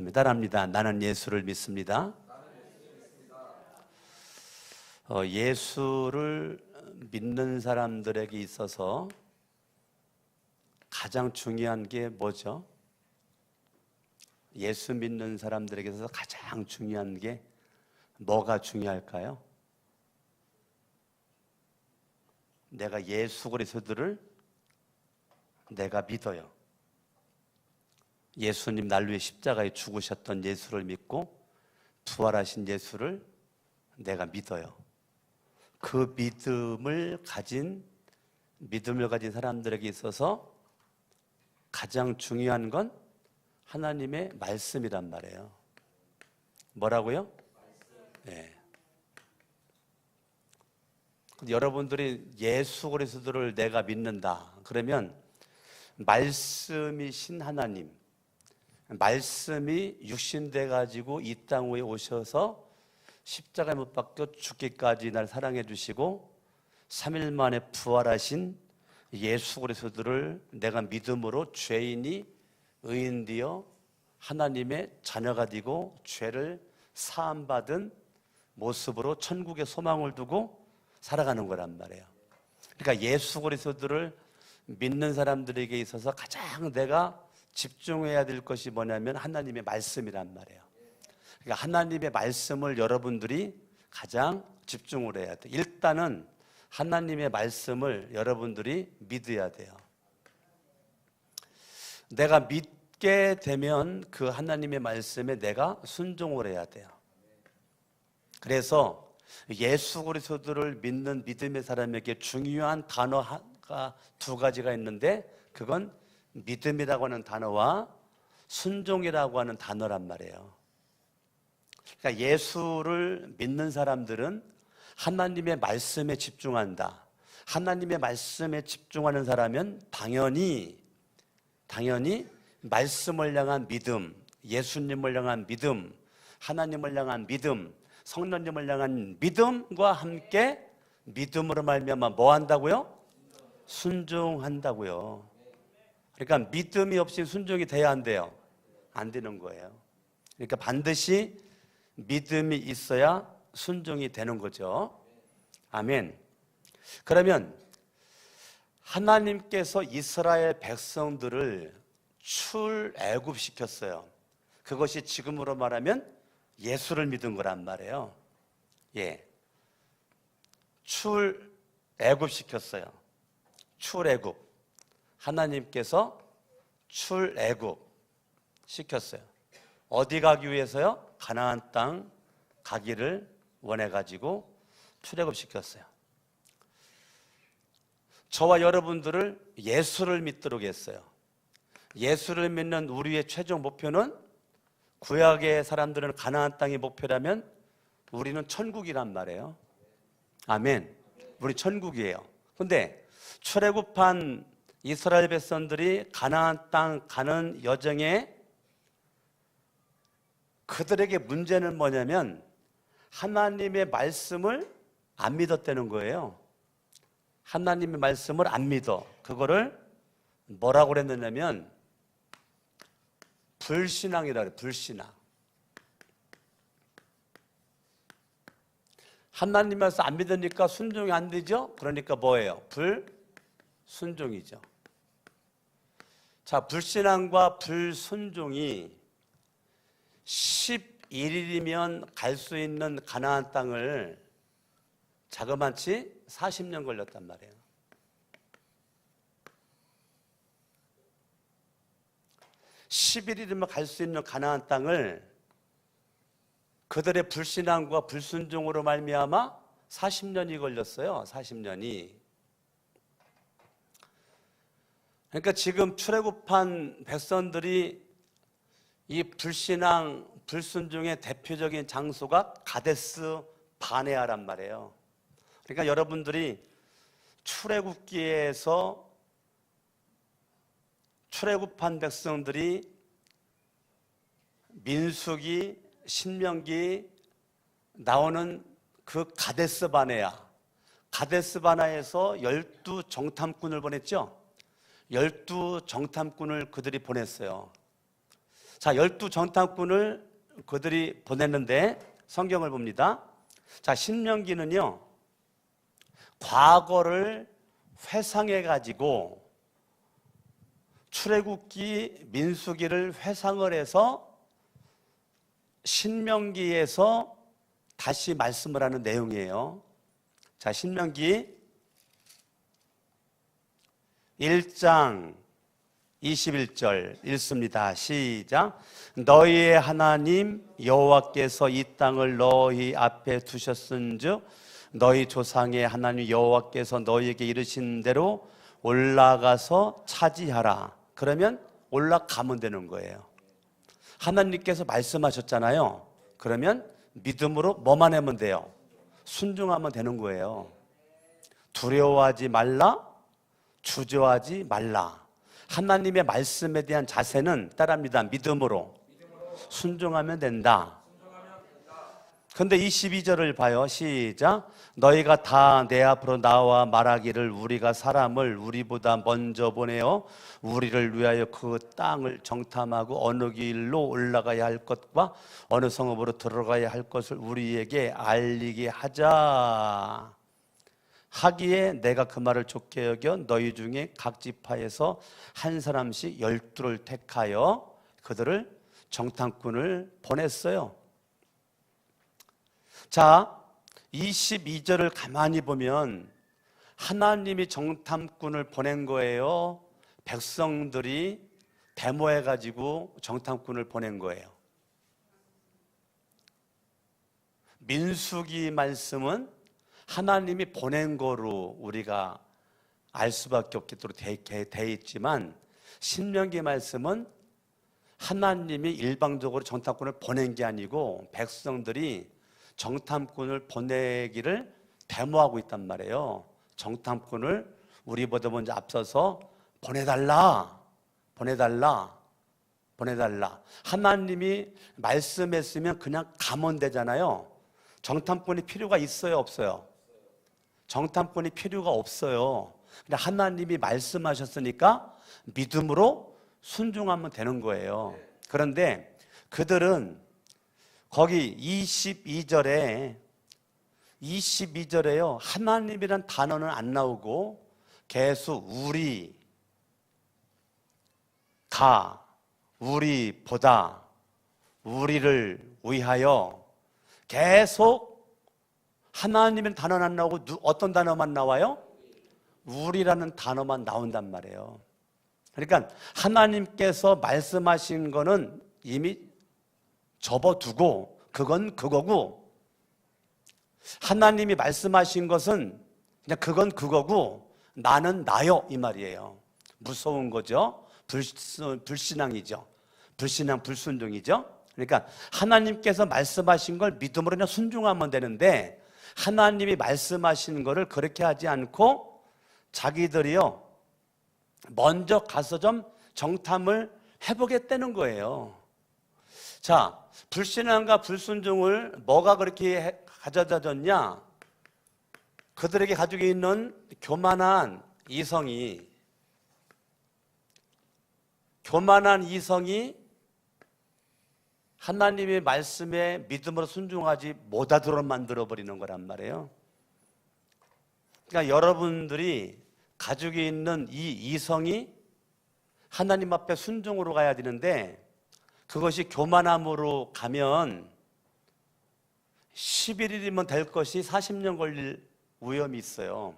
따라합니다. 나는 예수를 믿습니다. 예수를 믿는 사람들에게 있어서 가장 중요한 게 뭐죠? 예수 믿는 사람들에게 있어서 가장 중요한 게 뭐가 중요할까요? 내가 예수 그리스도를 내가 믿어요. 예수님 날 위해 십자가에 죽으셨던 예수를 믿고 부활하신 예수를 내가 믿어요. 그 믿음을 가진 사람들에게 있어서 가장 중요한 건 하나님의 말씀이란 말이에요. 뭐라고요? 네. 여러분들이 예수 그리스도를 내가 믿는다 그러면 말씀이신 하나님, 말씀이 육신돼 가지고 이 땅 위에 오셔서 십자가에 못 박혀 죽기까지 날 사랑해 주시고 3일 만에 부활하신 예수 그리스도를 내가 믿음으로 죄인이 의인되어 하나님의 자녀가 되고 죄를 사함받은 모습으로 천국의 소망을 두고 살아가는 거란 말이에요. 그러니까 예수 그리스도를 믿는 사람들에게 있어서 가장 내가 집중해야 될 것이 뭐냐면 하나님의 말씀이란 말이에요. 그러니까 하나님의 말씀을 여러분들이 가장 집중을 해야 돼요. 일단은 하나님의 말씀을 여러분들이 믿어야 돼요. 내가 믿게 되면 그 하나님의 말씀에 내가 순종을 해야 돼요. 그래서 예수 그리스도를 믿는 믿음의 사람에게 중요한 단어가 두 가지가 있는데 그건 믿음이라고 하는 단어와 순종이라고 하는 단어란 말이에요. 그러니까 예수를 믿는 사람들은 하나님의 말씀에 집중한다. 하나님의 말씀에 집중하는 사람은 당연히 말씀을 향한 믿음, 예수님을 향한 믿음, 하나님을 향한 믿음, 성령님을 향한 믿음과 함께 믿음으로 말미암아 뭐 한다고요? 순종한다고요. 그러니까 믿음이 없이 순종이 돼야 안 돼요? 안 되는 거예요. 그러니까 반드시 믿음이 있어야 순종이 되는 거죠. 아멘. 그러면 하나님께서 이스라엘 백성들을 출애굽시켰어요. 그것이 지금으로 말하면 예수를 믿은 거란 말이에요. 예. 출애굽시켰어요. 출애굽. 하나님께서 출애굽 시켰어요. 어디 가기 위해서요? 가나안 땅 가기를 원해가지고 출애굽시켰어요. 저와 여러분들을 예수를 믿도록 했어요. 예수를 믿는 우리의 최종 목표는 구약의 사람들은 가나안 땅이 목표라면 우리는 천국이란 말이에요. 아멘. 우리 천국이에요. 근데 출애굽한 이스라엘 백성들이 가나안 땅 가는 여정에 그들에게 문제는 뭐냐면 하나님의 말씀을 안 믿었다는 거예요. 하나님의 말씀을 안 믿어. 그거를 뭐라고 그랬느냐면 불신앙이라 그래요. 불신앙. 하나님 말씀 안 믿으니까 순종이 안 되죠? 그러니까 뭐예요? 불순종이죠. 자, 불신앙과 불순종이 11일이면 갈 수 있는 가나안 땅을 자그마치 40년 걸렸단 말이에요. 11일이면 갈 수 있는 가나안 땅을 그들의 불신앙과 불순종으로 말미암아 40년이 걸렸어요. 40년이. 그러니까 지금 출애굽한 백성들이 이 불신앙, 불순종의 대표적인 장소가 가데스 바네아란 말이에요. 그러니까 여러분들이 출애굽기에서 출애굽한 백성들이 민수기, 신명기 나오는 그 가데스 바네아에서 12정탐꾼을 보냈죠. 12정탐꾼을 그들이 보냈어요. 자, 12 정탐꾼을 그들이 보냈는데 성경을 봅니다. 자, 신명기는요, 과거를 회상해 가지고 출애굽기, 민수기를 회상을 해서 신명기에서 다시 말씀을 하는 내용이에요. 자, 신명기 1장 21절 읽습니다. 시작. 너희의 하나님 여호와께서 이 땅을 너희 앞에 두셨은즉 너희 조상의 하나님 여호와께서 너희에게 이르신 대로 올라가서 차지하라. 그러면 올라가면 되는 거예요. 하나님께서 말씀하셨잖아요. 그러면 믿음으로 뭐만 하면 돼요? 순종하면 되는 거예요. 두려워하지 말라, 주저하지 말라. 하나님의 말씀에 대한 자세는 따라합니다. 믿음으로 순종하면 된다. 그런데 22절을 봐요. 시작. 너희가 다 내 앞으로 나와 말하기를 우리가 사람을 우리보다 먼저 보내어 우리를 위하여 그 땅을 정탐하고 어느 길로 올라가야 할 것과 어느 성읍으로 들어가야 할 것을 우리에게 알리게 하자. 하기에 내가 그 말을 좋게 여겨 너희 중에 각 지파에서 한 사람씩 12를 택하여 그들을 정탐꾼을 보냈어요. 자, 22절을 가만히 보면 하나님이 정탐꾼을 보낸 거예요? 백성들이 데모해가지고 정탐꾼을 보낸 거예요? 민수기 말씀은 하나님이 보낸 거로 우리가 알 수밖에 없도록 돼 있지만 신명기 말씀은 하나님이 일방적으로 정탐꾼을 보낸 게 아니고 백성들이 정탐꾼을 보내기를 데모하고 있단 말이에요. 정탐꾼을 우리보다 먼저 앞서서 보내달라. 하나님이 말씀했으면 그냥 가면 되잖아요. 정탐꾼이 필요가 있어요, 없어요? 정탐꾼이 필요가 없어요. 근데 하나님이 말씀하셨으니까 믿음으로 순종하면 되는 거예요. 그런데 그들은 거기 22절에요. 하나님이란 단어는 안 나오고 계속 우리가, 우리보다, 우리를 위하여 계속 하나님의 단어는 안 나오고 어떤 단어만 나와요? 우리라는 단어만 나온단 말이에요. 그러니까 하나님께서 말씀하신 거는 이미 접어두고 그건 그거고, 하나님이 말씀하신 것은 그냥 그건 그거고 나는 나요 이 말이에요. 무서운 거죠. 불신앙이죠. 불신앙, 불순종이죠. 그러니까 하나님께서 말씀하신 걸 믿음으로 그냥 순종하면 되는데 하나님이 말씀하신 거를 그렇게 하지 않고 자기들이요 먼저 가서 좀 정탐을 해보겠다는 거예요. 자, 불신앙과 불순종을 뭐가 그렇게 가져다 줬냐? 그들에게 가지고 있는 교만한 이성이 하나님의 말씀에 믿음으로 순종하지 못하도록 만들어버리는 거란 말이에요. 그러니까 여러분들이 가지고 있는 이 이성이 하나님 앞에 순종으로 가야 되는데 그것이 교만함으로 가면 11일이면 될 것이 40년 걸릴 위험이 있어요.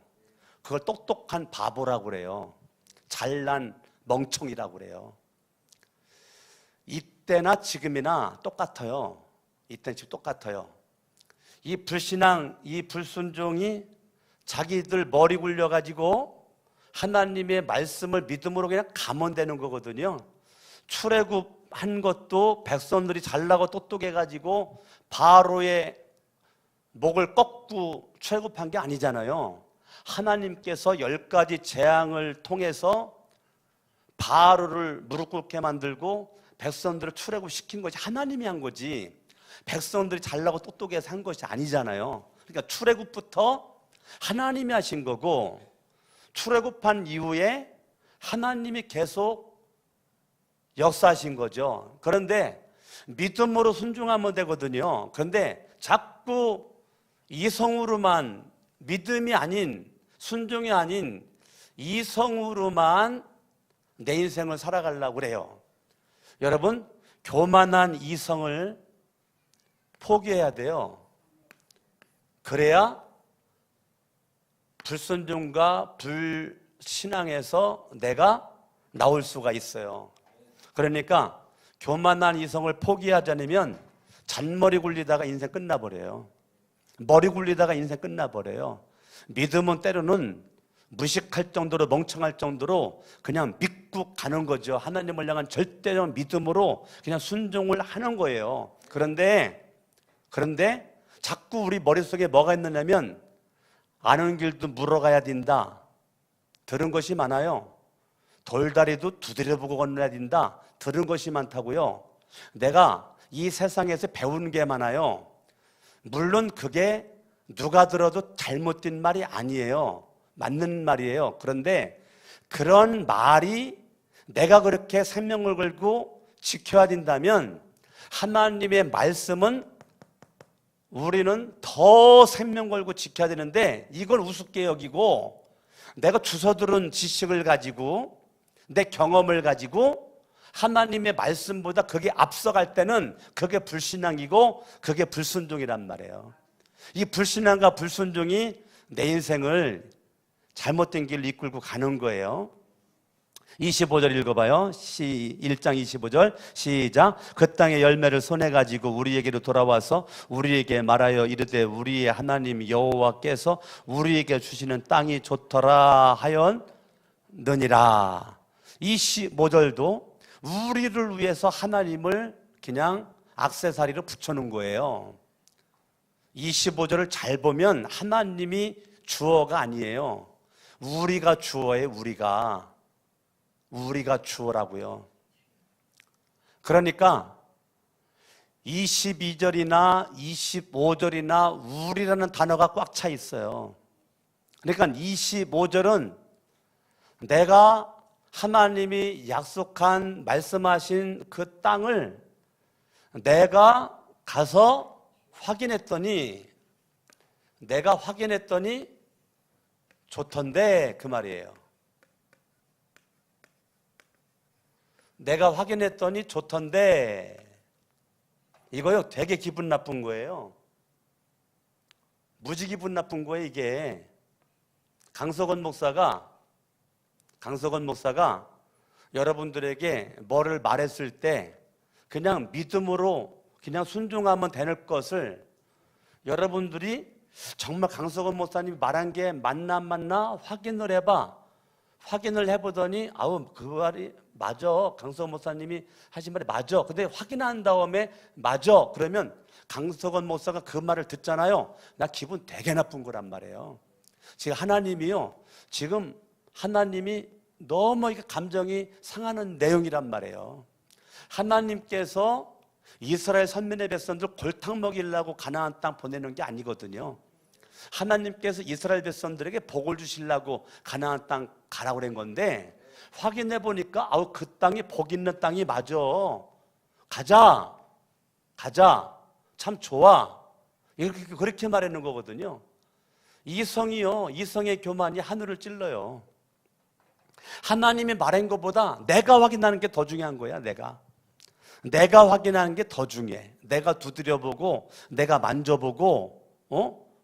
그걸 똑똑한 바보라고 그래요. 잘난 멍청이라고 그래요. 이때나 지금이나 똑같아요. 이때나 지금 똑같아요. 이 불신앙, 이 불순종이 자기들 머리 굴려가지고 하나님의 말씀을 믿음으로 그냥 가면 되는 거거든요. 출애굽한 것도 백성들이 잘나고 똑똑해가지고 바로의 목을 꺾고 출애굽한 게 아니잖아요. 하나님께서 10가지 재앙을 통해서 바로를 무릎 꿇게 만들고 백성들을 출애굽시킨 것이 하나님이 한 거지 백성들이 잘나고 똑똑해서 한 것이 아니잖아요. 그러니까 출애굽부터 하나님이 하신 거고 출애굽한 이후에 하나님이 계속 역사하신 거죠. 그런데 믿음으로 순종하면 되거든요. 그런데 자꾸 이성으로만, 믿음이 아닌, 순종이 아닌 이성으로만 내 인생을 살아가려고 그래요. 여러분, 교만한 이성을 포기해야 돼요. 그래야 불순종과 불신앙에서 내가 나올 수가 있어요. 그러니까 교만한 이성을 포기하지 않으면 잔머리 굴리다가 인생 끝나버려요. 머리 굴리다가 인생 끝나버려요. 믿음은 때로는 무식할 정도로, 멍청할 정도로 그냥 믿고 가는 거죠. 하나님을 향한 절대적 믿음으로 그냥 순종을 하는 거예요. 그런데 자꾸 우리 머릿속에 뭐가 있느냐면 아는 길도 물어가야 된다, 들은 것이 많아요. 돌다리도 두드려보고 건너야 된다, 들은 것이 많다고요. 내가 이 세상에서 배운 게 많아요. 물론 그게 누가 들어도 잘못된 말이 아니에요. 맞는 말이에요. 그런데 그런 말이 내가 그렇게 생명을 걸고 지켜야 된다면 하나님의 말씀은 우리는 더 생명 걸고 지켜야 되는데, 이걸 우습게 여기고 내가 주워 들은 지식을 가지고 내 경험을 가지고 하나님의 말씀보다 그게 앞서갈 때는 그게 불신앙이고 그게 불순종이란 말이에요. 이 불신앙과 불순종이 내 인생을 잘못된 길로 이끌고 가는 거예요. 25절 읽어봐요. 1장 25절 시작. 그 땅의 열매를 손에 가지고 우리에게로 돌아와서 우리에게 말하여 이르되 우리의 하나님 여호와께서 우리에게 주시는 땅이 좋더라 하였느니라. 25절도 우리를 위해서 하나님을 그냥 액세서리로 붙여놓은 거예요. 25절을 잘 보면 하나님이 주어가 아니에요. 우리가 주어예요. 우리가 주어라고요. 그러니까 22절이나 25절이나 우리라는 단어가 꽉 차 있어요. 그러니까 25절은 내가 하나님이 약속한, 말씀하신 그 땅을 내가 가서 확인했더니 좋던데, 그 말이에요. 내가 확인했더니 좋던데, 이거요 되게 기분 나쁜 거예요. 무지 기분 나쁜 거예요. 이게 강석원 목사가 여러분들에게 뭐를 말했을 때 그냥 믿음으로 그냥 순종하면 되는 것을 여러분들이 정말 강석원 목사님이 말한 게 맞나 안 맞나 확인을 해봐. 확인을 해보더니 그 말이 맞아, 강석원 목사님이 하신 말이 맞아. 근데 확인한 다음에 맞아, 그러면 강석원 목사가 그 말을 듣잖아요. 나 기분 되게 나쁜 거란 말이에요. 지금 하나님이 너무 감정이 상하는 내용이란 말이에요. 하나님께서 이스라엘 선민의 백성들 골탕 먹이려고 가나안 땅 보내는 게 아니거든요. 하나님께서 이스라엘 백성들에게 복을 주시려고 가나안 땅 가라고 그런 건데, 확인해 보니까 그 땅이 복 있는 땅이 맞아. 가자, 참 좋아, 그렇게 말하는 거거든요. 이성의 교만이 하늘을 찔러요. 하나님이 말한 것보다 내가 확인하는 게 더 중요한 거야. 내가 확인하는 게 더 중요해. 내가 두드려보고 내가 만져보고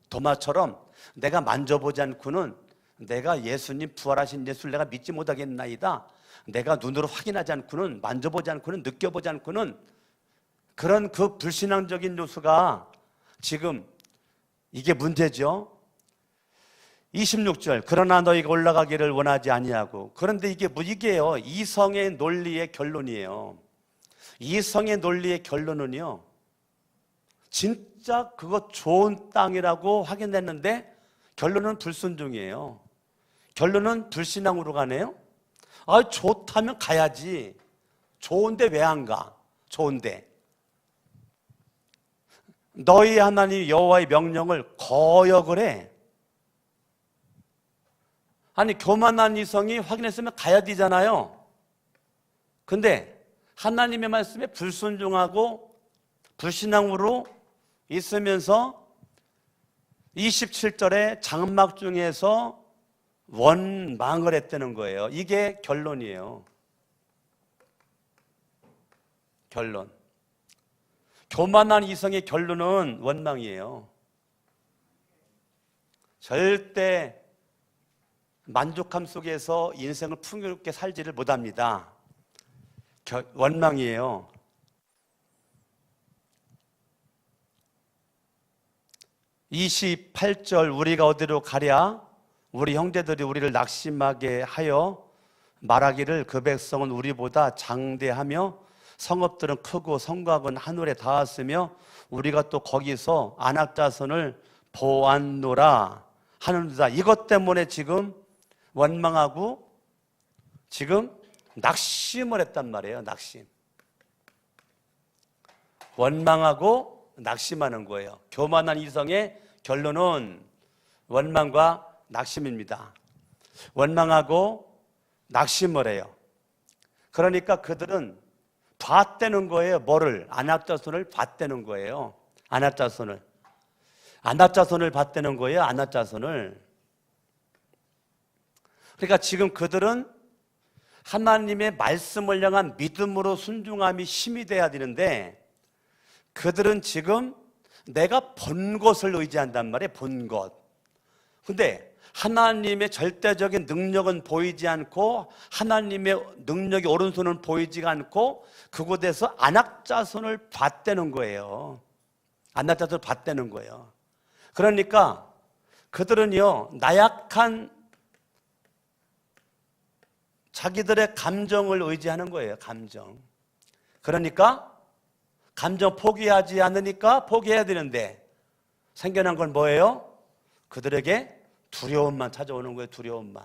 도마처럼 내가 만져보지 않고는, 내가 예수님 부활하신 예수를 내가 믿지 못하겠나이다, 내가 눈으로 확인하지 않고는, 만져보지 않고는, 느껴보지 않고는, 그런 그 불신앙적인 요소가 지금 이게 문제죠. 26절, 그러나 너희가 올라가기를 원하지 아니하고. 그런데 이게요 이성의 논리의 결론이에요. 이성의 논리의 결론은요, 진짜 그거 좋은 땅이라고 확인했는데 결론은 불순종이에요. 결론은 불신앙으로 가네요. 좋다면 가야지. 좋은데 왜 안 가? 좋은데 너희 하나님 여호와의 명령을 거역을 해. 교만한 이성이 확인했으면 가야 되잖아요. 근데 하나님의 말씀에 불순종하고 불신앙으로 있으면서 27절에 장막 중에서 원망을 했다는 거예요. 이게 결론이에요. 결론. 교만한 이성의 결론은 원망이에요. 절대 만족함 속에서 인생을 풍요롭게 살지를 못합니다. 원망이에요. (28절) 우리가 어디로 가랴? 우리 형제들이 우리를 낙심하게 하여 말하기를 그 백성은 우리보다 장대하며 성읍들은 크고 성곽은 하늘에 닿았으며 우리가 또 거기서 안악자손을 보았노라 하는도다. 이것 때문에 지금 원망하고 지금 낙심을 했단 말이에요. 낙심. 원망하고 낙심하는 거예요. 교만한 이성의 결론은 원망과 낙심입니다. 원망하고 낙심을 해요. 그러니까 그들은 봤다는 거예요. 뭐를? 안악자손을 봤다는 거예요. 안악자손을 봤다는 거예요. 안악자손을. 그러니까 지금 그들은 하나님의 말씀을 향한 믿음으로 순종함이 힘이 돼야 되는데 그들은 지금 내가 본 것을 의지한단 말이에요. 본 것. 근데 하나님의 절대적인 능력은 보이지 않고 하나님의 능력이 오른손은 보이지가 않고 그곳에서 안악자손을 봤다는 거예요. 안악자손을 봤다는 거예요. 그러니까 그들은요, 나약한 자기들의 감정을 의지하는 거예요. 감정. 그러니까 감정 포기하지 않으니까 포기해야 되는데 생겨난 건 뭐예요? 그들에게 두려움만 찾아오는 거예요. 두려움만.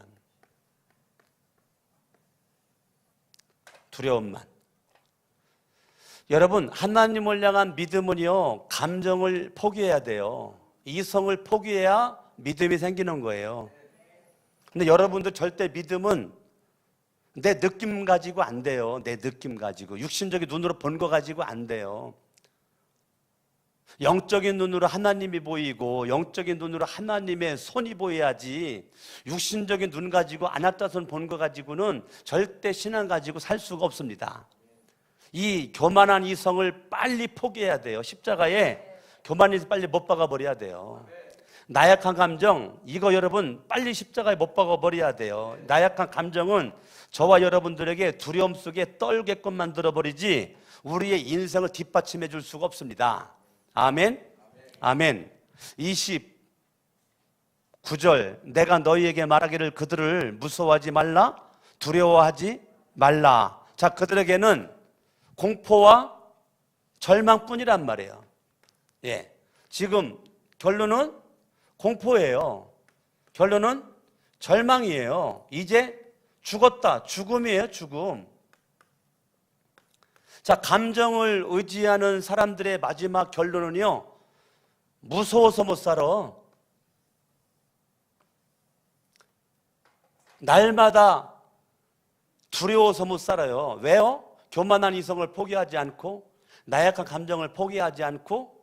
여러분, 하나님을 향한 믿음은요, 감정을 포기해야 돼요. 이성을 포기해야 믿음이 생기는 거예요. 근데 여러분들 절대 믿음은 내 느낌 가지고 안 돼요. 내 느낌 가지고. 육신적인 눈으로 본 거 가지고 안 돼요. 영적인 눈으로 하나님이 보이고 영적인 눈으로 하나님의 손이 보여야지 육신적인 눈 가지고 안악자손 본 거 가지고는 절대 신앙 가지고 살 수가 없습니다. 이 교만한 이성을 빨리 포기해야 돼요. 십자가에 교만해서 빨리 못 박아버려야 돼요. 나약한 감정, 이거 여러분 빨리 십자가에 못 박아버려야 돼요. 나약한 감정은 저와 여러분들에게 두려움 속에 떨게끔 만들어버리지 우리의 인생을 뒷받침해 줄 수가 없습니다. 아멘? 아멘. 29절 내가 너희에게 말하기를 그들을 무서워하지 말라, 두려워하지 말라. 자, 그들에게는 공포와 절망뿐이란 말이에요. 예, 지금 결론은 공포예요. 결론은 절망이에요. 이제 죽었다. 죽음이에요. 죽음. 자, 감정을 의지하는 사람들의 마지막 결론은요, 무서워서 못 살아. 날마다 두려워서 못 살아요. 왜요? 교만한 이성을 포기하지 않고 나약한 감정을 포기하지 않고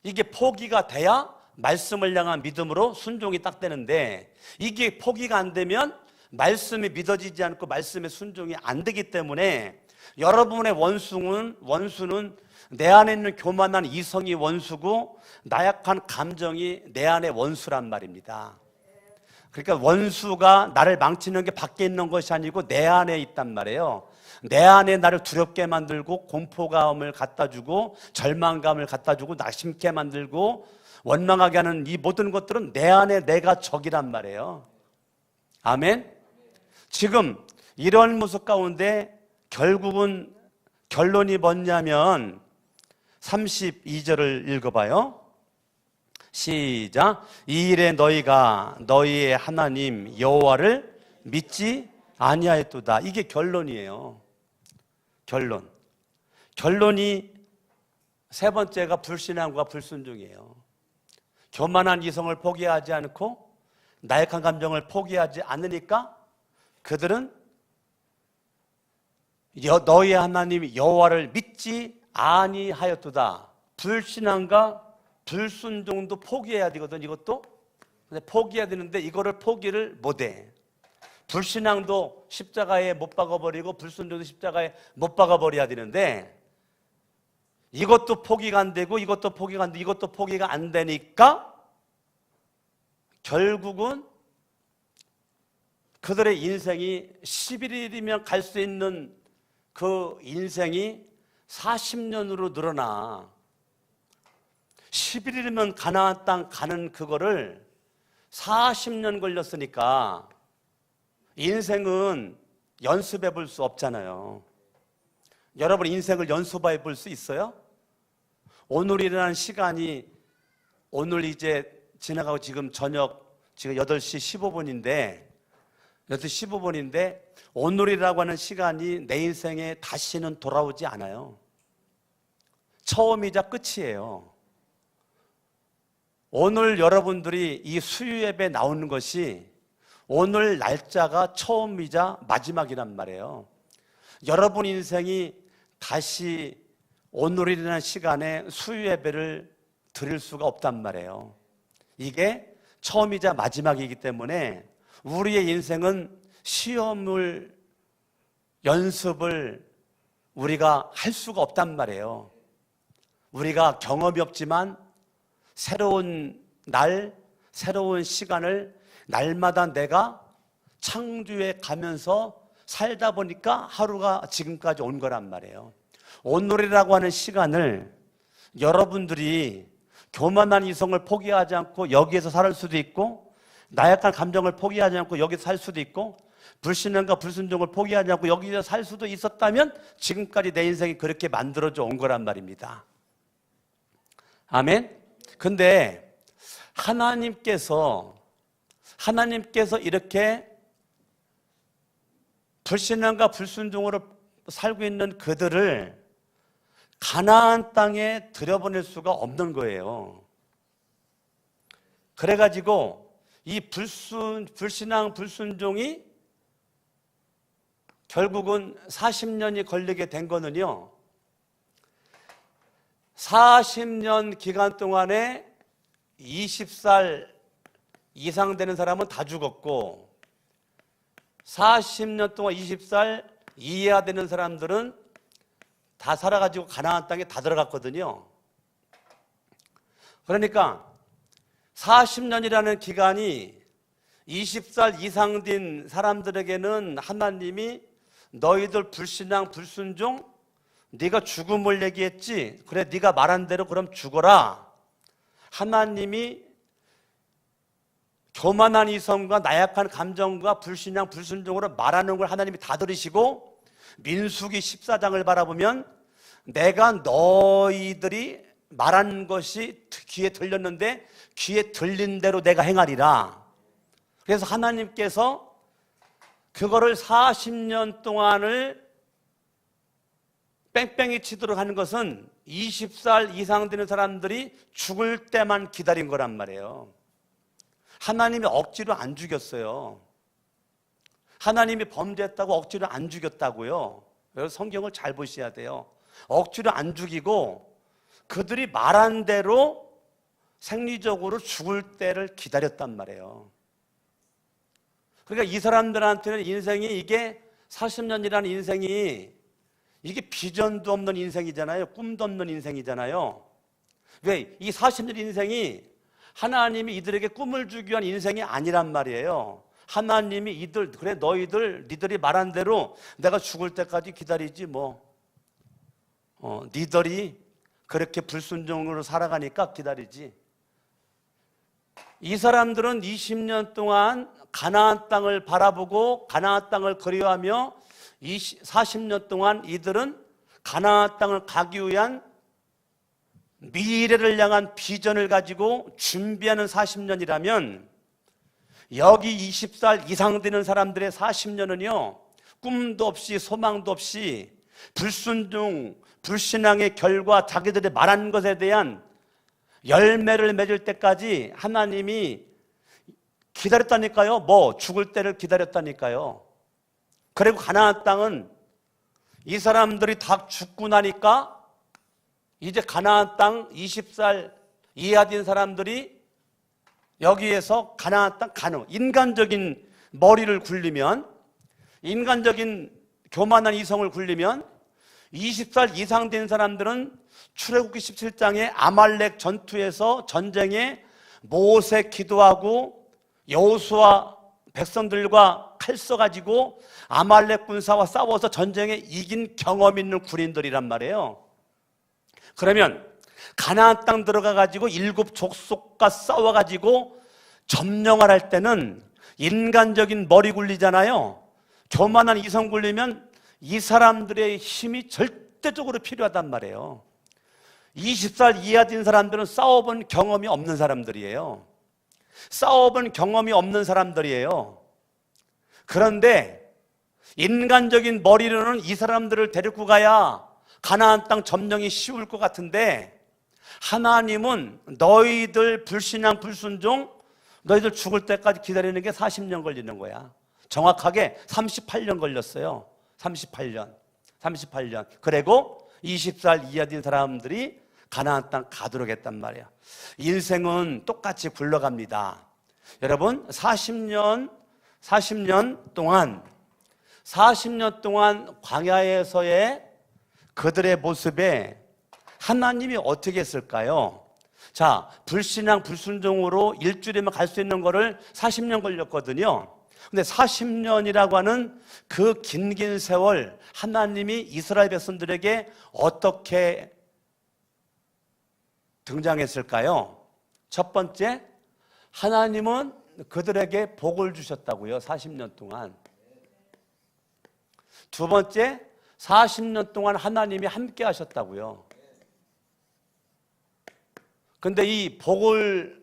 이게 포기가 돼야 말씀을 향한 믿음으로 순종이 딱 되는데 이게 포기가 안 되면 말씀이 믿어지지 않고 말씀의 순종이 안 되기 때문에 여러분의 원수는 내 안에 있는 교만한 이성이 원수고 나약한 감정이 내 안의 원수란 말입니다. 그러니까 원수가 나를 망치는 게 밖에 있는 것이 아니고 내 안에 있단 말이에요. 내 안에 나를 두렵게 만들고 공포감을 갖다 주고 절망감을 갖다 주고 낙심케 만들고 원망하게 하는 이 모든 것들은 내 안에 내가 적이란 말이에요. 아멘? 지금 이런 모습 가운데 결국은 결론이 뭐냐면 32절을 읽어봐요. 시작. 이 일에 너희가 너희의 하나님 여호와를 믿지 아니하였도다. 이게 결론이에요. 결론이 세 번째가 불신앙과 불순종이에요. 교만한 이성을 포기하지 않고 나약한 감정을 포기하지 않으니까 그들은 너희 하나님 여호와를 믿지 아니하였도다. 불신앙과 불순종도 포기해야 되거든. 이것도 근데 포기해야 되는데 이거를 포기를 못해. 불신앙도 십자가에 못 박아버리고 불순종도 십자가에 못 박아버려야 되는데 이것도 포기가 안 되고 이것도 포기가 안 되고 이것도 포기가 안 되니까 결국은 그들의 인생이 11일이면 갈 수 있는 그 인생이 40년으로 늘어나. 11일이면 가나안 땅 가는 그거를 40년 걸렸으니까 인생은 연습해 볼 수 없잖아요. 여러분 인생을 연습해 볼 수 있어요? 오늘이라는 시간이 오늘 이제 지나가고 지금 저녁 지금 8시 15분인데 8시 15분인데 오늘이라고 하는 시간이 내 인생에 다시는 돌아오지 않아요. 처음이자 끝이에요. 오늘 여러분들이 이 수요 예배 나오는 것이 오늘 날짜가 처음이자 마지막이란 말이에요. 여러분 인생이 다시 오늘이라는 시간에 수요 예배를 드릴 수가 없단 말이에요. 이게 처음이자 마지막이기 때문에 우리의 인생은 시험을 연습을 우리가 할 수가 없단 말이에요. 우리가 경험이 없지만 새로운 날, 새로운 시간을 날마다 내가 창조해 가면서 살다 보니까 하루가 지금까지 온 거란 말이에요. 오늘이라고 하는 시간을 여러분들이 교만한 이성을 포기하지 않고 여기에서 살 수도 있고 나약한 감정을 포기하지 않고 여기서 살 수도 있고 불신앙과 불순종을 포기하지 않고 여기서 살 수도 있었다면 지금까지 내 인생이 그렇게 만들어져 온 거란 말입니다. 아멘? 근데 하나님께서 이렇게 불신앙과 불순종으로 살고 있는 그들을 가나안 땅에 들여보낼 수가 없는 거예요. 그래가지고 이 불신앙, 불순종이 결국은 40년이 걸리게 된 거는요, 40년 기간 동안에 20살 이상 되는 사람은 다 죽었고 40년 동안 20살 이하 되는 사람들은 다 살아가지고 가나안 땅에 다 들어갔거든요. 그러니까 40년이라는 기간이 20살 이상 된 사람들에게는 하나님이 너희들 불신앙, 불순종, 네가 죽음을 얘기했지? 그래, 네가 말한 대로 그럼 죽어라. 하나님이 교만한 이성과 나약한 감정과 불신앙, 불순종으로 말하는 걸 하나님이 다 들으시고 민수기 14장을 바라보면 내가 너희들이 말한 것이 귀에 들렸는데 귀에 들린 대로 내가 행하리라. 그래서 하나님께서 그거를 40년 동안을 뺑뺑이 치도록 하는 것은 20살 이상 되는 사람들이 죽을 때만 기다린 거란 말이에요. 하나님이 억지로 안 죽였어요. 하나님이 범죄했다고 억지로 안 죽였다고요. 그래서 성경을 잘 보셔야 돼요. 억지로 안 죽이고 그들이 말한 대로 생리적으로 죽을 때를 기다렸단 말이에요. 그러니까 이 사람들한테는 인생이 이게 40년이라는 인생이 이게 비전도 없는 인생이잖아요. 꿈도 없는 인생이잖아요. 왜? 이 40년 인생이 하나님이 이들에게 꿈을 주기 위한 인생이 아니란 말이에요. 하나님이 그래 니들이 말한 대로 내가 죽을 때까지 기다리지 뭐. 니들이 그렇게 불순종으로 살아가니까 기다리지. 이 사람들은 20년 동안 가나안 땅을 바라보고 가나안 땅을 그리워하며 40년 동안 이들은 가나안 땅을 가기 위한 미래를 향한 비전을 가지고 준비하는 40년이라면 여기 20살 이상 되는 사람들의 40년은요 꿈도 없이 소망도 없이 불순종, 불신앙의 결과 자기들이 말한 것에 대한 열매를 맺을 때까지 하나님이 기다렸다니까요. 죽을 때를 기다렸다니까요. 그리고 가나안 땅은 이 사람들이 다 죽고 나니까 이제 가나안 땅 20살 이하 된 사람들이 여기에서 가나안 땅 가는, 인간적인 머리를 굴리면, 인간적인 교만한 이성을 굴리면 20살 이상 된 사람들은 출애굽기 17장에 아말렉 전투에서 전쟁에 모세 기도하고 여호수아 백성들과 칼 써가지고 아말렉 군사와 싸워서 전쟁에 이긴 경험 있는 군인들이란 말이에요. 그러면 가나안 땅 들어가가지고 7 족속과 싸워가지고 점령을 할 때는 인간적인 머리 굴리잖아요. 교만한 이성 굴리면 이 사람들의 힘이 절대적으로 필요하단 말이에요. 20살 이하 된 사람들은 싸워본 경험이 없는 사람들이에요. 싸워본 경험이 없는 사람들이에요. 그런데 인간적인 머리로는 이 사람들을 데리고 가야 가나안 땅 점령이 쉬울 것 같은데, 하나님은 너희들 불신앙 불순종, 너희들 죽을 때까지 기다리는 게 40년 걸리는 거야. 정확하게 38년 걸렸어요. 38년. 그리고 20살 이하 된 사람들이 가나안 땅 가도록 했단 말이야. 인생은 똑같이 굴러갑니다. 여러분, 40년 동안 광야에서의 그들의 모습에 하나님이 어떻게 했을까요? 자, 불신앙 불순종으로 일주일에만 갈 수 있는 거를 40년 걸렸거든요. 근데 40년이라고 하는 그 긴 세월, 하나님이 이스라엘 백성들에게 어떻게 등장했을까요? 첫 번째, 하나님은 그들에게 복을 주셨다고요. 40년 동안. 두 번째, 40년 동안 하나님이 함께 하셨다고요. 근데 이 복을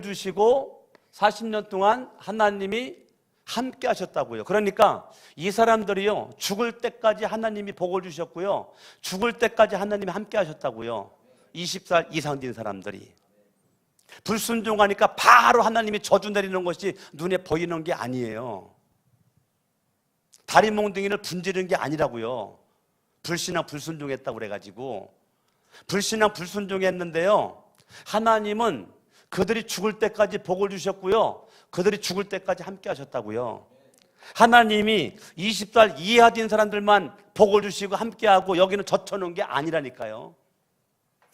주시고 40년 동안 하나님이 함께 하셨다고요. 그러니까 이 사람들이요, 죽을 때까지 하나님이 복을 주셨고요, 죽을 때까지 하나님이 함께 하셨다고요. 20살 이상 된 사람들이. 불순종하니까 바로 하나님이 저주 내리는 것이 눈에 보이는 게 아니에요. 다리 몽둥이를 분지르는 게 아니라고요. 불신앙 불순종했다고 그래가지고. 불신앙 불순종했는데요, 하나님은 그들이 죽을 때까지 복을 주셨고요, 그들이 죽을 때까지 함께 하셨다고요. 하나님이 20살 이하 된 사람들만 복을 주시고 함께하고 여기는 젖혀놓은 게 아니라니까요.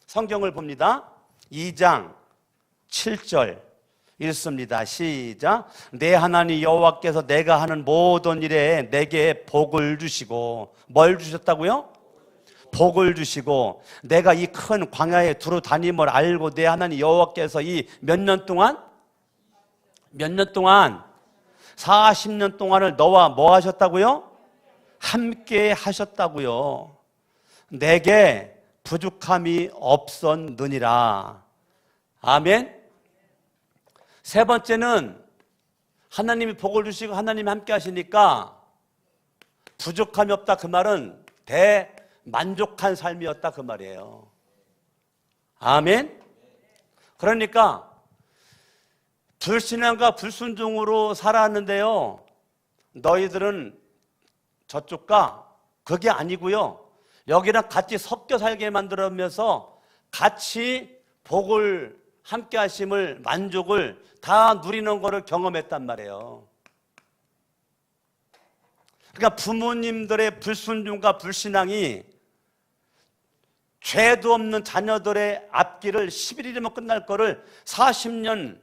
성경을 봅니다. 2장 7절 읽습니다. 시작. 내 하나님 여호와께서 내가 하는 모든 일에 내게 복을 주시고. 뭘 주셨다고요? 복을 주시고, 내가 이 큰 광야에 두루 다님을 알고 내 하나님 여호와께서 이 몇 년 동안 40년 동안을 너와 뭐 하셨다고요? 함께 하셨다고요. 내게 부족함이 없었느니라. 아멘. 세 번째는 하나님이 복을 주시고 하나님이 함께 하시니까 부족함이 없다, 그 말은 대만족한 삶이었다, 그 말이에요. 아멘. 그러니까 불신앙과 불순종으로 살았는데요, 너희들은 저쪽과 그게 아니고요, 여기랑 같이 섞여 살게 만들면서 같이 복을 함께 하심을, 만족을 다 누리는 것을 경험했단 말이에요. 그러니까 부모님들의 불순종과 불신앙이 죄도 없는 자녀들의 앞길을 11일이면 끝날 거를 40년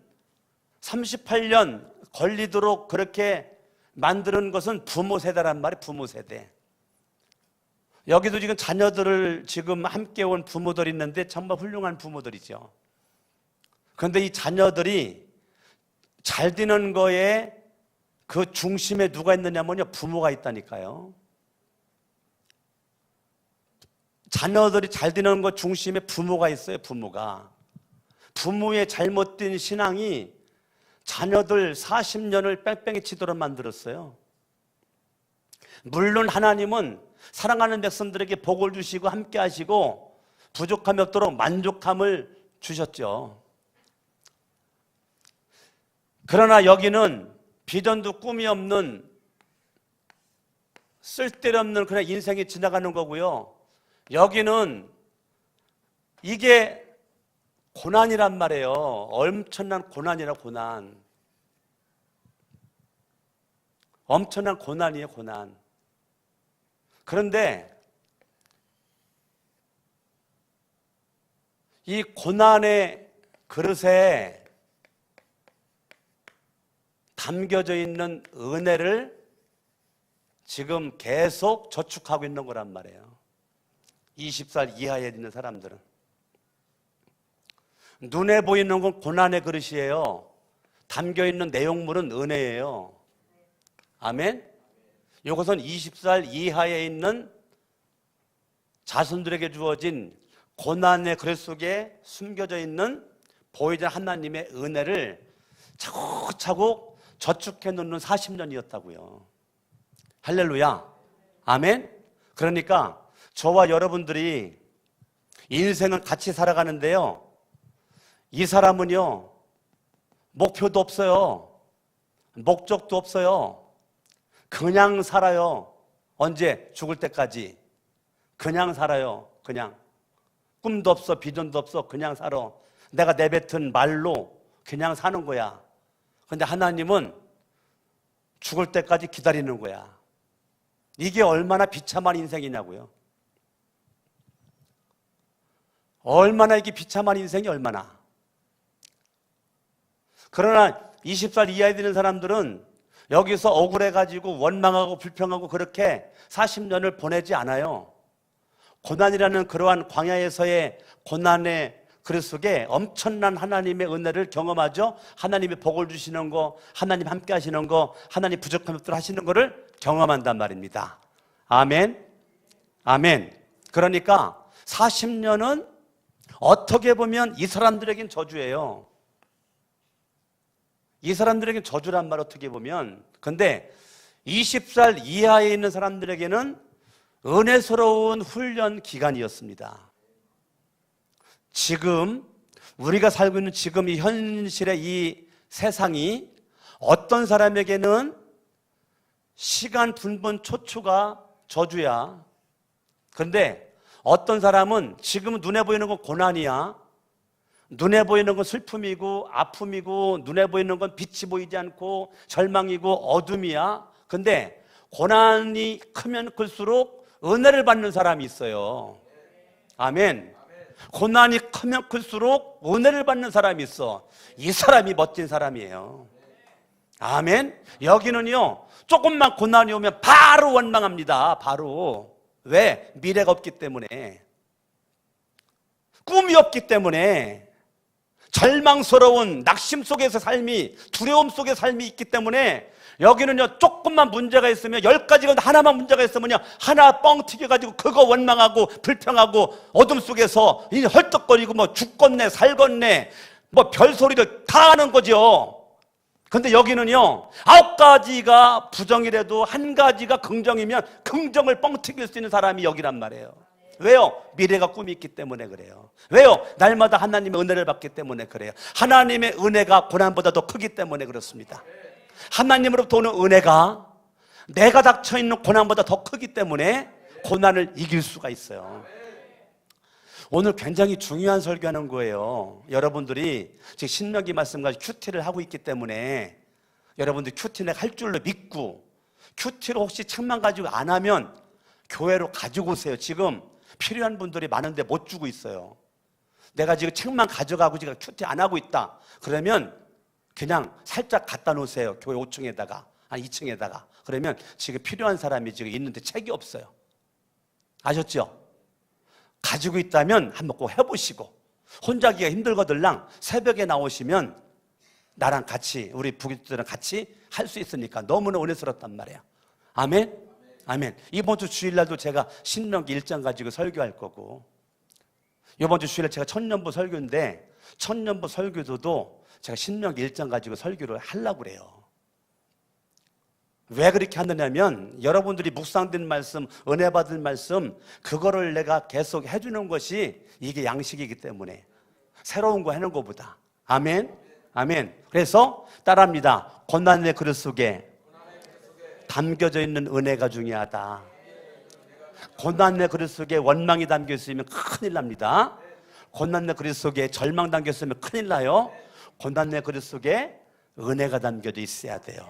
38년 걸리도록 그렇게 만드는 것은 부모 세대란 말이에요. 부모 세대. 여기도 지금 자녀들을 지금 함께 온 부모들이 있는데 정말 훌륭한 부모들이죠. 그런데 이 자녀들이 잘 되는 거에 그 중심에 누가 있느냐면요, 부모가 있다니까요. 자녀들이 잘 되는 것 중심에 부모가 있어요. 부모가. 부모의 잘못된 신앙이 자녀들 40년을 뺑뺑이 치도록 만들었어요. 물론 하나님은 사랑하는 백성들에게 복을 주시고 함께 하시고 부족함이 없도록 만족함을 주셨죠. 그러나 여기는 비전도 꿈이 없는 쓸데없는 그냥 인생이 지나가는 거고요. 여기는 이게 고난이란 말이에요. 엄청난 고난이라 고난. 엄청난 고난이에요, 고난. 그런데 이 고난의 그릇에 담겨져 있는 은혜를 지금 계속 저축하고 있는 거란 말이에요. 20살 이하에 있는 사람들은. 눈에 보이는 건 고난의 그릇이에요. 담겨있는 내용물은 은혜예요. 아멘? 이것은 20살 이하에 있는 자손들에게 주어진 고난의 그릇 속에 숨겨져 있는 보이지 않는 하나님의 은혜를 차곡차곡 저축해 놓는 40년이었다고요. 할렐루야. 아멘? 그러니까 저와 여러분들이 인생은 같이 살아가는데요, 이 사람은요, 목표도 없어요. 목적도 없어요. 그냥 살아요. 언제? 죽을 때까지. 그냥 살아요. 그냥. 꿈도 없어, 비전도 없어. 그냥 살아. 내가 내뱉은 말로 그냥 사는 거야. 근데 하나님은 죽을 때까지 기다리는 거야. 이게 얼마나 비참한 인생이냐고요. 얼마나 이게 비참한 인생이 얼마나. 그러나 20살 이하에 되는 사람들은 여기서 억울해가지고 원망하고 불평하고 그렇게 40년을 보내지 않아요. 고난이라는 그러한 광야에서의 고난의 그릇 속에 엄청난 하나님의 은혜를 경험하죠. 하나님이 복을 주시는 거, 하나님 함께 하시는 거, 하나님 부족한 것들 하시는 거를 경험한단 말입니다. 아멘. 아멘. 그러니까 40년은 어떻게 보면 이 사람들에겐 저주예요. 이 사람들에겐 저주란 말, 어떻게 보면. 근데 20살 이하에 있는 사람들에게는 은혜스러운 훈련 기간이었습니다. 지금 우리가 살고 있는 지금 이 현실의 이 세상이 어떤 사람에게는 시간 분분 초초가 저주야. 그런데 어떤 사람은 지금 눈에 보이는 건 고난이야. 눈에 보이는 건 슬픔이고 아픔이고 눈에 보이는 건 빛이 보이지 않고 절망이고 어둠이야. 근데 고난이 크면 클수록 은혜를 받는 사람이 있어요. 아멘. 고난이 크면 클수록 은혜를 받는 사람이 있어. 이 사람이 멋진 사람이에요. 아멘. 여기는요, 조금만 고난이 오면 바로 원망합니다. 바로. 왜? 미래가 없기 때문에, 꿈이 없기 때문에, 절망스러운 낙심 속에서 삶이, 두려움 속의 삶이 있기 때문에, 여기는요, 조금만 문제가 있으면 10가지가 하나만 문제가 있으면요, 하나 뻥 튀겨가지고 그거 원망하고 불평하고 어둠 속에서 헐떡거리고 뭐 죽겠네 살겠네 뭐 별소리를 다 하는 거죠. 근데 여기는요, 9가지가 부정이라도 1가지가 긍정이면 긍정을 뻥 튀길 수 있는 사람이 여기란 말이에요. 왜요? 미래가 꿈이 있기 때문에 그래요. 왜요? 날마다 하나님의 은혜를 받기 때문에 그래요. 하나님의 은혜가 고난보다 더 크기 때문에 그렇습니다. 하나님으로부터 오는 은혜가 내가 닥쳐있는 고난보다 더 크기 때문에 고난을 이길 수가 있어요. 오늘 굉장히 중요한 설교하는 거예요. 여러분들이 지금 신명기 말씀과 큐티를 하고 있기 때문에 여러분들 큐티는 할 줄로 믿고, 큐티를 혹시 책만 가지고 안 하면 교회로 가지고 오세요. 지금 필요한 분들이 많은데 못 주고 있어요. 내가 지금 책만 가져가고 지금 큐티 안 하고 있다 그러면 그냥 살짝 갖다 놓으세요. 교회 5층에다가, 아니 2층에다가. 그러면 지금 필요한 사람이 지금 있는데 책이 없어요. 아셨죠? 가지고 있다면 한번 꼭 해보시고, 혼자 하기가 힘들거들랑 새벽에 나오시면 나랑 같이, 우리 부교들은 같이 할 수 있으니까 너무나 은혜스럽단 말이에요. 아멘? 아멘. 이번 주 주일날도 제가 신명기 1장 가지고 설교할 거고, 이번 주 주일날 제가 천년부 설교인데, 천년부 설교도 제가 신명기 1장 가지고 설교를 하려고 그래요. 왜 그렇게 하느냐면, 여러분들이 묵상된 말씀, 은혜 받은 말씀, 그거를 내가 계속 해주는 것이 이게 양식이기 때문에, 새로운 거 하는 것보다. 아멘. 아멘. 그래서 따라합니다. 고난의 그릇 속에 담겨져 있는 은혜가 중요하다. 고난의 그릇 속에 원망이 담겨 있으면 큰일 납니다. 고난의 그릇 속에 절망 담겨 있으면 큰일 나요. 고난의 그릇 속에 은혜가 담겨져 있어야 돼요.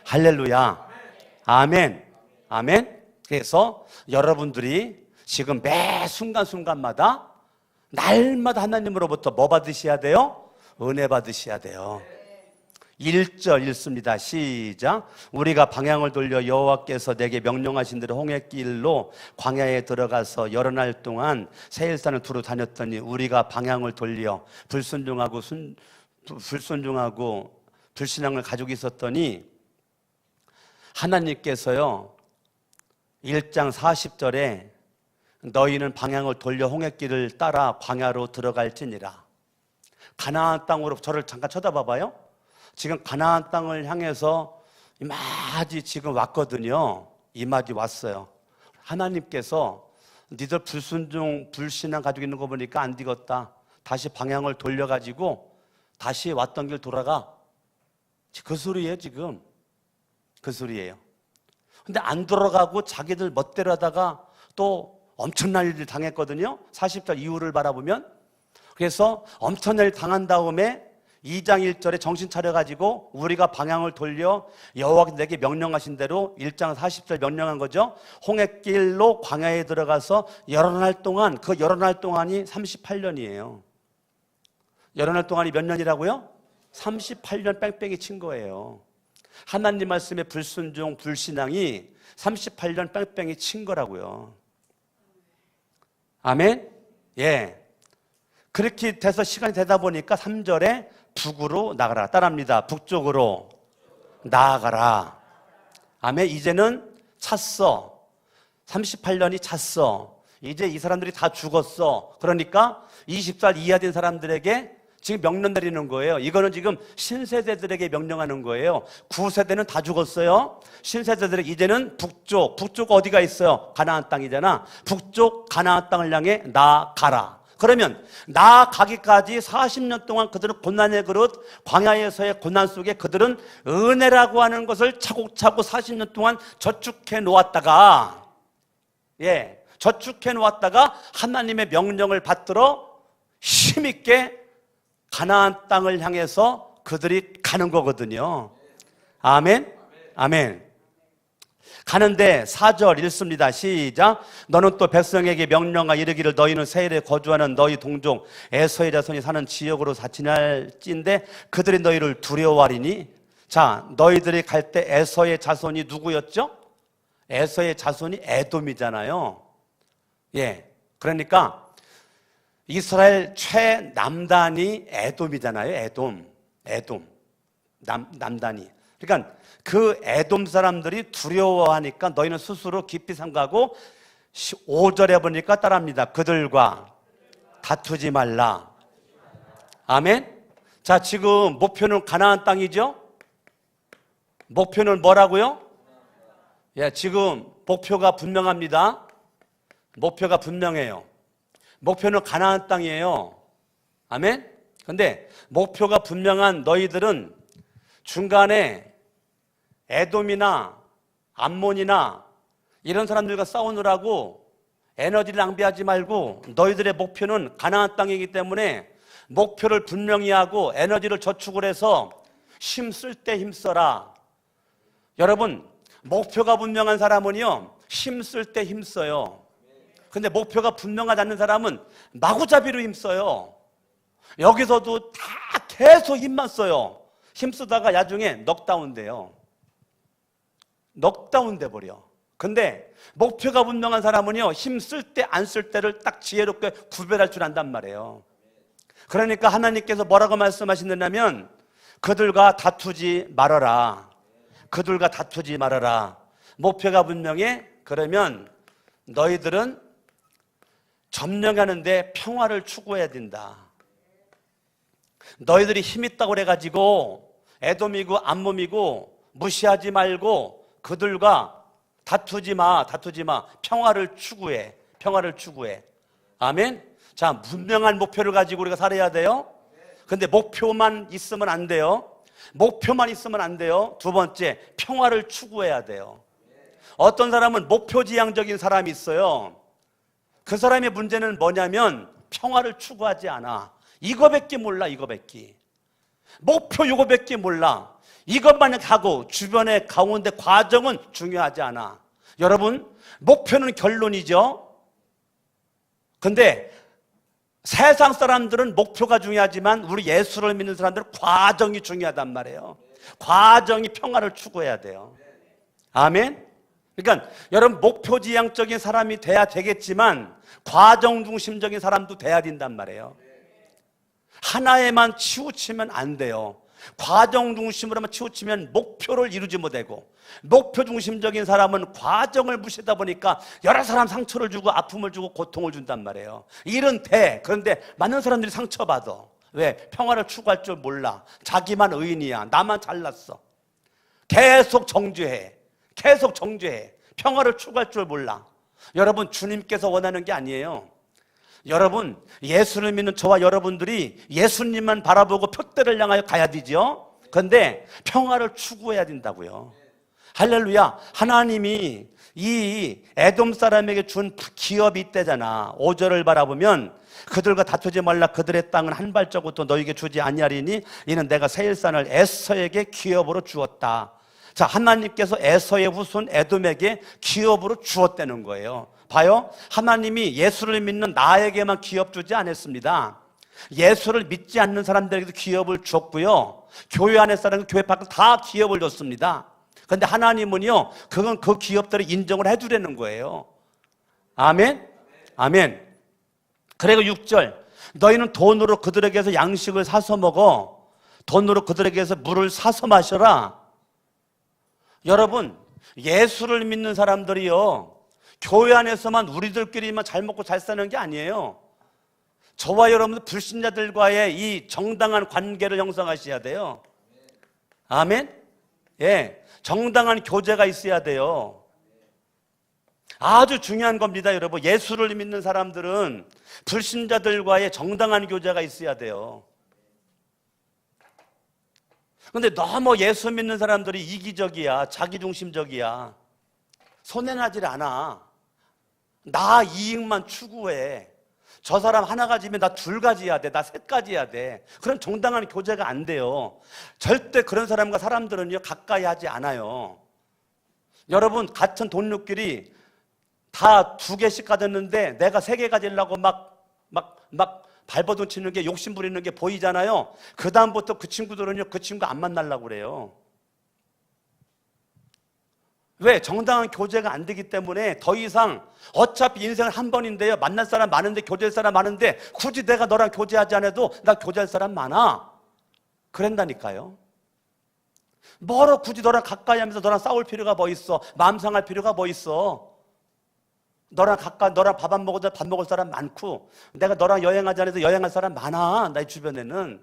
할렐루야. 아멘. 아멘. 그래서 여러분들이 지금 매 순간순간마다 날마다 하나님으로부터 뭐 받으셔야 돼요? 은혜 받으셔야 돼요. 1절 읽습니다. 시작. 우리가 방향을 돌려 여호와께서 내게 명령하신 대로 홍해길로 광야에 들어가서 여러 날 동안 세일산을 두루 다녔더니 우리가 방향을 돌려 불순종하고 불신앙을 가지고 있었더니 하나님께서요 1장 40절에 너희는 방향을 돌려 홍해길을 따라 광야로 들어갈지니라. 가나안 땅으로, 저를 잠깐 쳐다봐봐요. 지금 가나안 땅을 향해서 이마지 지금 왔거든요. 이마지 왔어요. 하나님께서 니들 불순종 불신앙 가지고 있는 거 보니까 안 되겠다. 다시 방향을 돌려가지고 다시 왔던 길 돌아가. 그 소리예요. 지금 그 소리예요. 근데 안 돌아가고 자기들 멋대로 하다가 또 엄청난 일을 당했거든요. 40절 이후를 바라보면. 그래서 엄청난 일 당한 다음에 2장 1절에 정신 차려가지고 우리가 방향을 돌려 여호와께서 내게 명령하신 대로 1장 40절 명령한 거죠. 홍해길로 광야에 들어가서 여러 날 동안, 그 여러 날 동안이 38년이에요. 여러 날 동안이 몇 년이라고요? 38년 뺑뺑이 친 거예요. 하나님 말씀에 불순종, 불신앙이 38년 뺑뺑이 친 거라고요. 아멘? 예. 그렇게 돼서 시간이 되다 보니까 3절에 북으로 나가라. 따라합니다. 북쪽으로 나아가라. 아멘. 이제는 찼어. 38년이 찼어. 이제 이 사람들이 다 죽었어. 그러니까 20살 이하 된 사람들에게 지금 명령 내리는 거예요. 이거는 지금 신세대들에게 명령하는 거예요. 9세대는 다 죽었어요. 신세대들에게 이제는 북쪽 어디가 있어요? 가나안 땅이잖아. 북쪽 가나안 땅을 향해 나아가라. 그러면 나아가기까지 40년 동안 그들은 고난의 그릇, 광야에서의 고난 속에 그들은 은혜라고 하는 것을 차곡차곡 40년 동안 저축해 놓았다가, 저축해 놓았다가 하나님의 명령을 받들어 힘있게 가나안 땅을 향해서 그들이 가는 거거든요. 아멘? 아멘. 가는데 4절 읽습니다. 시작. 너는 또 백성에게 명령하 이르기를 너희는 세일에 거주하는 너희 동족 에서의 자손이 사는 지역으로 지날진데 그들이 너희를 두려워하리니. 자, 너희들이 갈 때 에서의 자손이 누구였죠? 에서의 자손이 에돔이잖아요. 그러니까 이스라엘 최남단이 에돔이잖아요. 에돔. 남단이. 그러니까 그 에돔 사람들이 두려워하니까 너희는 스스로 깊이 삼가고 5절에 보니까 따라합니다. 그들과 다투지 말라. 아멘. 자, 지금 목표는 가나안 땅이죠. 목표는 뭐라고요? 지금 목표가 분명합니다. 목표가 분명해요. 목표는 가나안 땅이에요. 아멘. 근데 목표가 분명한 너희들은 중간에 에돔이나 암몬이나 이런 사람들과 싸우느라고 에너지를 낭비하지 말고 너희들의 목표는 가나안 땅이기 때문에 목표를 분명히 하고 에너지를 저축을 해서 힘쓸 때 힘써라. 여러분, 목표가 분명한 사람은요 힘쓸 때 힘써요. 근데 목표가 분명하지 않는 사람은 마구잡이로 힘써요. 여기서도 다 계속 힘만 써요. 힘쓰다가 나중에 넉다운 돼요. 넉다운 돼버려. 근데 목표가 분명한 사람은요 힘쓸 때 안 쓸 때를 딱 지혜롭게 구별할 줄 안단 말이에요. 그러니까 하나님께서 뭐라고 말씀하시느냐면 그들과 다투지 말아라. 그들과 다투지 말아라. 목표가 분명해. 그러면 너희들은 점령하는데 평화를 추구해야 된다. 너희들이 힘 있다고 그래가지고 에돔이고 암몬이고 무시하지 말고 그들과 다투지 마. 평화를 추구해. 아멘. 자, 분명한 목표를 가지고 우리가 살아야 돼요. 근데 목표만 있으면 안 돼요. 목표만 있으면 안 돼요. 두 번째, 평화를 추구해야 돼요. 어떤 사람은 목표지향적인 사람이 있어요. 그 사람의 문제는 뭐냐면 평화를 추구하지 않아. 이거밖에 몰라. 이거밖에. 목표 이거밖에 몰라. 이것만 하고 주변의 가운데 과정은 중요하지 않아. 여러분, 목표는 결론이죠. 근데 세상 사람들은 목표가 중요하지만 우리 예수를 믿는 사람들은 과정이 중요하단 말이에요. 과정이 평화를 추구해야 돼요. 아멘. 그러니까 여러분, 목표지향적인 사람이 돼야 되겠지만 과정 중심적인 사람도 돼야 된단 말이에요. 하나에만 치우치면 안 돼요. 과정 중심으로만 치우치면 목표를 이루지 못하고, 목표 중심적인 사람은 과정을 무시하다 보니까 여러 사람 상처를 주고 아픔을 주고 고통을 준단 말이에요. 일은 돼. 그런데 많은 사람들이 상처받아. 왜? 평화를 추구할 줄 몰라. 자기만 의인이야. 나만 잘났어. 계속 정죄해. 계속 정죄해. 평화를 추구할 줄 몰라. 여러분, 주님께서 원하는 게 아니에요. 여러분, 예수를 믿는 저와 여러분들이 예수님만 바라보고 표대를 향하여 가야 되죠. 그런데 평화를 추구해야 된다고요. 할렐루야. 하나님이 이 에돔 사람에게 준 기업이 있대잖아. 5절을 바라보면 그들과 다투지 말라. 그들의 땅은 한 발자국도 너에게 주지 아니하리니 이는 내가 세일산을 에서에게 기업으로 주었다. 자, 하나님께서 에서의 후손 에돔에게 기업으로 주었다는 거예요. 봐요. 하나님이 예수를 믿는 나에게만 기업 주지 않았습니다. 예수를 믿지 않는 사람들에게도 기업을 줬고요. 교회 안에 사람, 교회 밖에 다 기업을 줬습니다. 그런데 하나님은요, 그건 그 기업들을 인정을 해주려는 거예요. 아멘? 아멘. 그리고 6절, 너희는 돈으로 그들에게서 양식을 사서 먹어. 돈으로 그들에게서 물을 사서 마셔라. 여러분, 예수를 믿는 사람들이요, 교회 안에서만 우리들끼리만 잘 먹고 잘 사는 게 아니에요. 저와 여러분들 불신자들과의 이 정당한 관계를 형성하셔야 돼요. 아멘? 예, 정당한 교제가 있어야 돼요. 아주 중요한 겁니다, 여러분. 예수를 믿는 사람들은 불신자들과의 정당한 교제가 있어야 돼요. 근데 너무 예수 믿는 사람들이 이기적이야, 자기중심적이야. 손해나질 않아. 나 이익만 추구해. 저 사람 하나 가지면 나 둘 가지야 돼. 나 셋 가지야 돼. 그런 정당한 교제가 안 돼요. 절대 그런 사람과 사람들은요, 가까이 하지 않아요. 여러분, 같은 돈육끼리 다 2개씩 가졌는데 내가 3개 가지려고 막 발버둥 치는 게, 욕심 부리는 게 보이잖아요. 그 다음부터 그 친구들은요, 그 친구 안 만나려고 그래요. 왜? 정당한 교제가 안 되기 때문에 더 이상, 어차피 인생은 한 번인데요, 만날 사람 많은데, 교제할 사람 많은데 굳이 내가 너랑 교제하지 않아도 나 교제할 사람 많아. 그런다니까요. 뭐로 굳이 너랑 가까이 하면서 너랑 싸울 필요가 뭐 있어? 마음 상할 필요가 뭐 있어? 너랑 밥 안 먹어도 밥 먹을 사람 많고, 내가 너랑 여행하지 않아도 여행할 사람 많아, 나의 주변에는.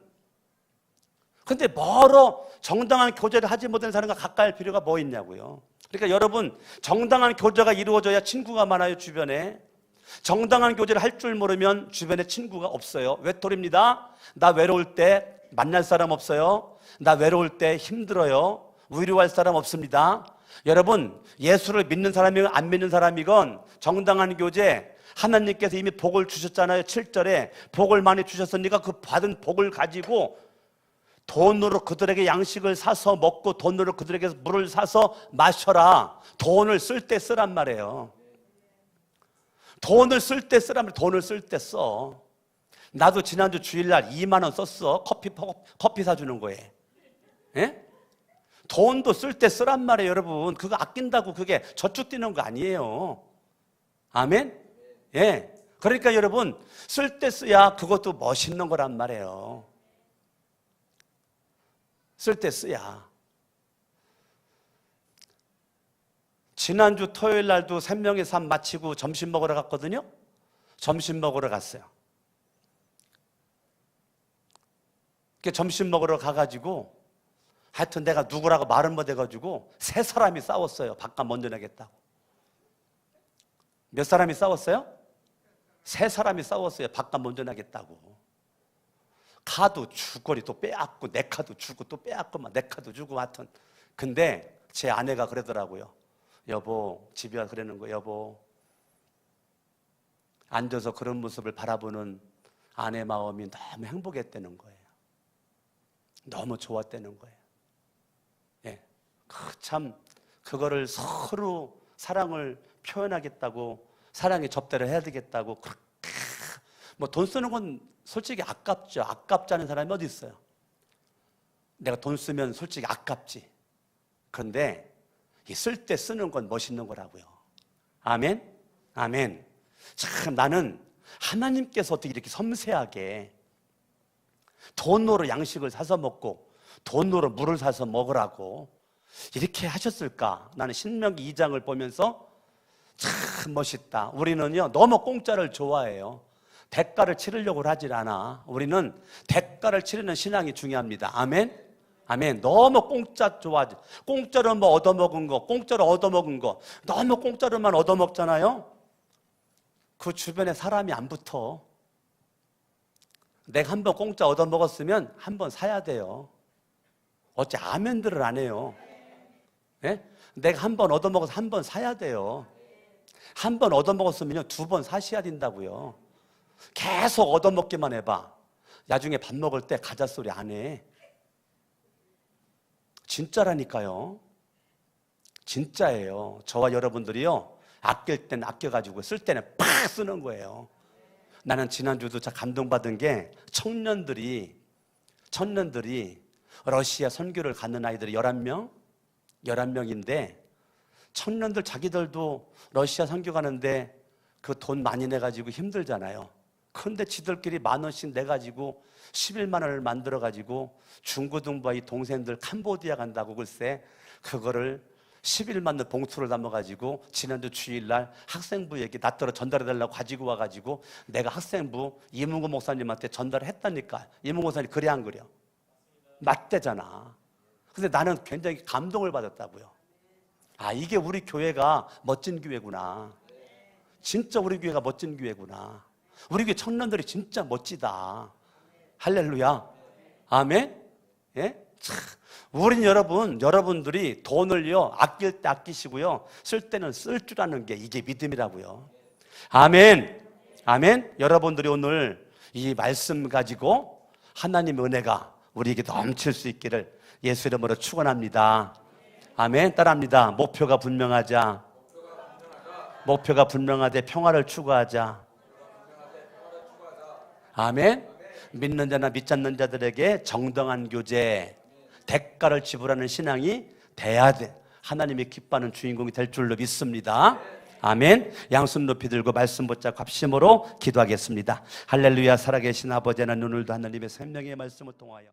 근데 뭐로 정당한 교제를 하지 못하는 사람과 가까이 할 필요가 뭐 있냐고요. 그러니까 여러분, 정당한 교제가 이루어져야 친구가 많아요, 주변에. 정당한 교제를 할 줄 모르면 주변에 친구가 없어요. 외톨입니다. 나 외로울 때 만날 사람 없어요. 나 외로울 때 힘들어요. 위로할 사람 없습니다. 여러분, 예수를 믿는 사람이건 안 믿는 사람이건 정당한 교제, 하나님께서 이미 복을 주셨잖아요. 7절에 복을 많이 주셨으니까 그 받은 복을 가지고 돈으로 그들에게 양식을 사서 먹고 돈으로 그들에게 물을 사서 마셔라. 돈을 쓸 때 쓰란 말이에요. 돈을 쓸 때 쓰란 말이에요. 돈을 쓸 때 써. 나도 지난주 주일날 2만 원 썼어. 커피 사주는 거에. 예? 돈도 쓸 때 쓰란 말이에요, 여러분. 그거 아낀다고 그게 저축 뛰는 거 아니에요. 아멘? 예. 그러니까 여러분, 쓸 때 써야 그것도 멋있는 거란 말이에요. 쓸 때 써야. 지난주 토요일 날도 생명의 삶 마치고 점심 먹으러 갔거든요. 점심 먹으러 갔어요. 점심 먹으러 가가지고 하여튼 내가 누구라고 말은 못해가지고 3사람이 싸웠어요. 밥값 먼저 내겠다고. 몇 사람이 싸웠어요? 3사람이 싸웠어요. 밥값 먼저 내겠다고. 카드 주거리 또 빼앗고 내 카드 주고 또 빼앗고 막 내 카드 주고 하여튼. 근데 제 아내가 그러더라고요. 여보, 집에 와서 그러는 거, 여보. 앉아서 그런 모습을 바라보는 아내 마음이 너무 행복했다는 거예요. 너무 좋았다는 거예요. 예, 참 그거를 서로 사랑을 표현하겠다고, 사랑의 접대를 해야 되겠다고 그렇게 뭐 돈 쓰는 건 솔직히 아깝죠. 아깝지 않은 사람이 어디 있어요? 내가 돈 쓰면 솔직히 아깝지. 그런데 쓸 때 쓰는 건 멋있는 거라고요. 아멘? 아멘. 참 나는 하나님께서 어떻게 이렇게 섬세하게 돈으로 양식을 사서 먹고 돈으로 물을 사서 먹으라고 이렇게 하셨을까? 나는 신명기 2장을 보면서 참 멋있다. 우리는요 너무 공짜를 좋아해요. 대가를 치르려고 하질 않아. 우리는 대가를 치르는 신앙이 중요합니다. 아멘? 아멘. 너무 공짜 좋아하지. 공짜로 뭐 얻어먹은 거, 공짜로 얻어먹은 거 너무 공짜로만 얻어먹잖아요. 그 주변에 사람이 안 붙어. 내가 한번 공짜 얻어먹었으면 한번 사야 돼요. 어째 아멘들을 안 해요? 예? 내가 한번 얻어먹어서 한번 사야 돼요. 한 번 얻어먹었으면요 2번 사셔야 된다고요. 계속 얻어먹기만 해봐. 나중에 밥 먹을 때 가자 소리 안 해. 진짜라니까요. 진짜예요. 저와 여러분들이요 아낄 때는 아껴가지고 쓸 때는 팍 쓰는 거예요. 나는 지난주도 참 감동받은 게 청년들이 러시아 선교를 가는 아이들이 11명인데 청년들 자기들도 러시아 선교 가는데 그 돈 많이 내가지고 힘들잖아요. 그런데 지들끼리 10,000원씩 내가지고 11만 원을 만들어가지고 중고등부 이 동생들 캄보디아 간다고 글쎄 그거를 11만 원 봉투를 담아가지고 지난주 주일날 학생부에게 낫더러 전달해달라고 가지고 와가지고 내가 학생부 이문구 목사님한테 전달을 했다니까. 이문구 목사님 그래 안 그려? 맞대잖아. 근데 나는 굉장히 감동을 받았다고요. 아 이게 우리 교회가 멋진 교회구나. 진짜 우리 교회가 멋진 교회구나. 우리 교회 청년들이 진짜 멋지다. 할렐루야. 아멘. 예? 참, 우린 여러분들이 돈을요 아낄 때 아끼시고요 쓸 때는 쓸 줄 아는 게 이게 믿음이라고요. 아멘. 아멘. 여러분들이 오늘 이 말씀 가지고 하나님의 은혜가 우리에게 넘칠 수 있기를 예수 이름으로 축원합니다. 아멘. 따라합니다. 목표가 분명하자. 목표가 분명하되 평화를 추구하자. 아멘. 믿는 자나 믿지 않는 자들에게 정당한 교제, 대가를 지불하는 신앙이 돼야 돼. 하나님이 기뻐하는 주인공이 될 줄로 믿습니다. 아멘. 양손 높이 들고 말씀 붙잡고 합심으로 기도하겠습니다. 할렐루야. 살아계신 아버지 하나님, 오늘도 하나님의 생명의 말씀을 통하여